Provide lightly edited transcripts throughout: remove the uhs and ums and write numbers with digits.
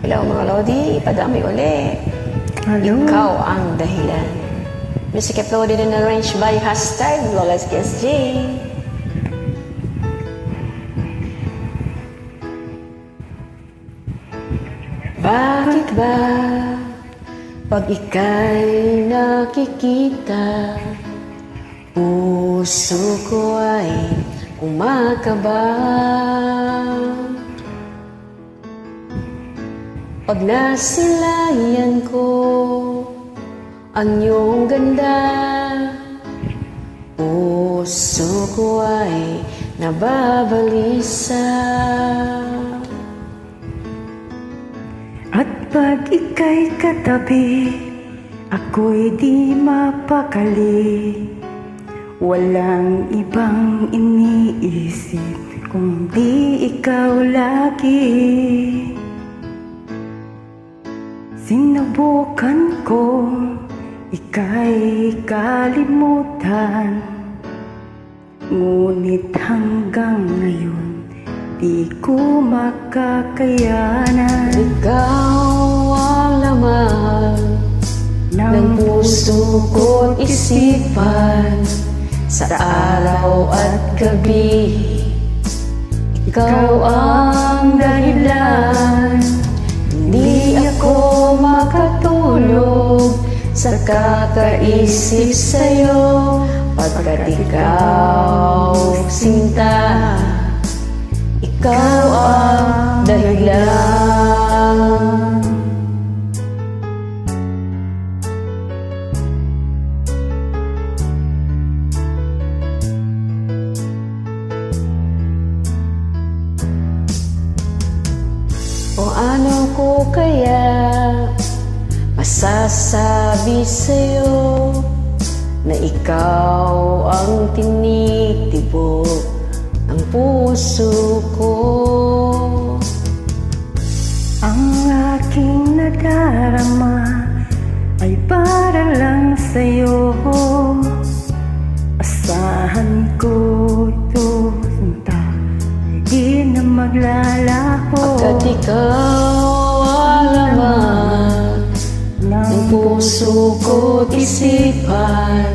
Hello mga Lodi, padami uli. Hello. Ikaw ang dahilan. Music uploaded and arranged by #LawlessKSJ. Bakit ba pag ika'y nakikita, puso ko ay kumakaba? Pag nasilayan ko ang iyong ganda, puso ko ay nababalisa. At pag ika'y katabi, ako'y di mapakali. Walang ibang iniisip kung di ikaw lagi. Sinubukan ko ika'y kalimutan, ngunit hanggang ngayon di ko makakayanan. Ikaw ang laman ng puso ko't isipan, sa araw at gabi. Ikaw ang dahilan, hindi ako makatulog sa kakaisip sa'yo, pagkat ikaw sinta, ikaw ang dahilan. O ano ko kaya masasabi sa'yo na ikaw ang tinitibok ng puso ko? Ang aking nadarama ay para lang sa'yo. Asahan ko ito, sinta, di na maglalaho. Pagkat ikaw ang laman ng puso ko't isipan,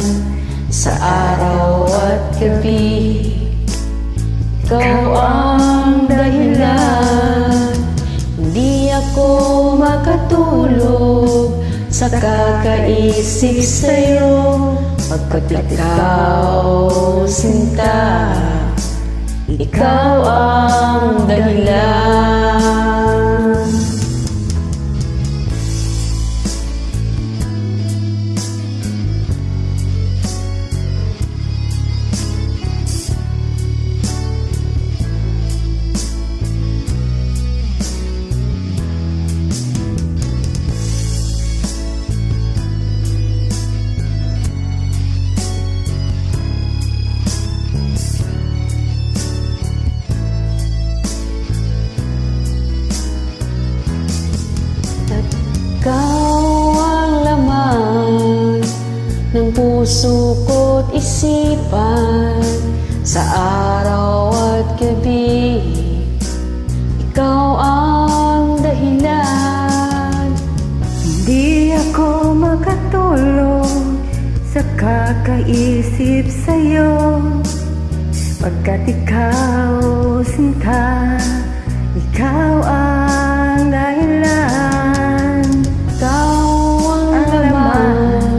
sa araw at gabi. Ikaw ang dahilan, hindi ako makatulog sa kakaisip sa'yo, pagkat ikaw sinta, ikaw ang dahilan. Ikaw ang laman ng puso ko't isipan, sa araw at gabi. Ikaw ang dahilan, Hindi ako makatulog sa kakaisip sa'yo, pagkat ikaw sinta, ikaw ang dahilan. ikaw ang laman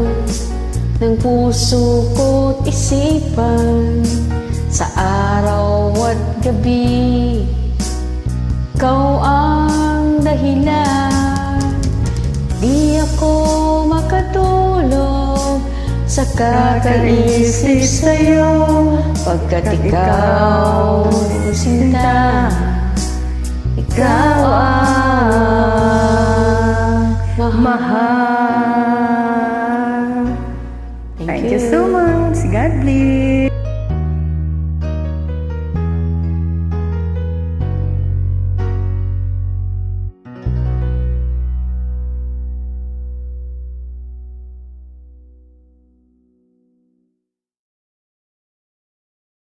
ng puso ko't isipan, sa araw at gabi. Ikaw ang dahilan, di ako makatulog sa kakaisip sa'yo, pagkat ikaw sinta, ikaw ang mahal.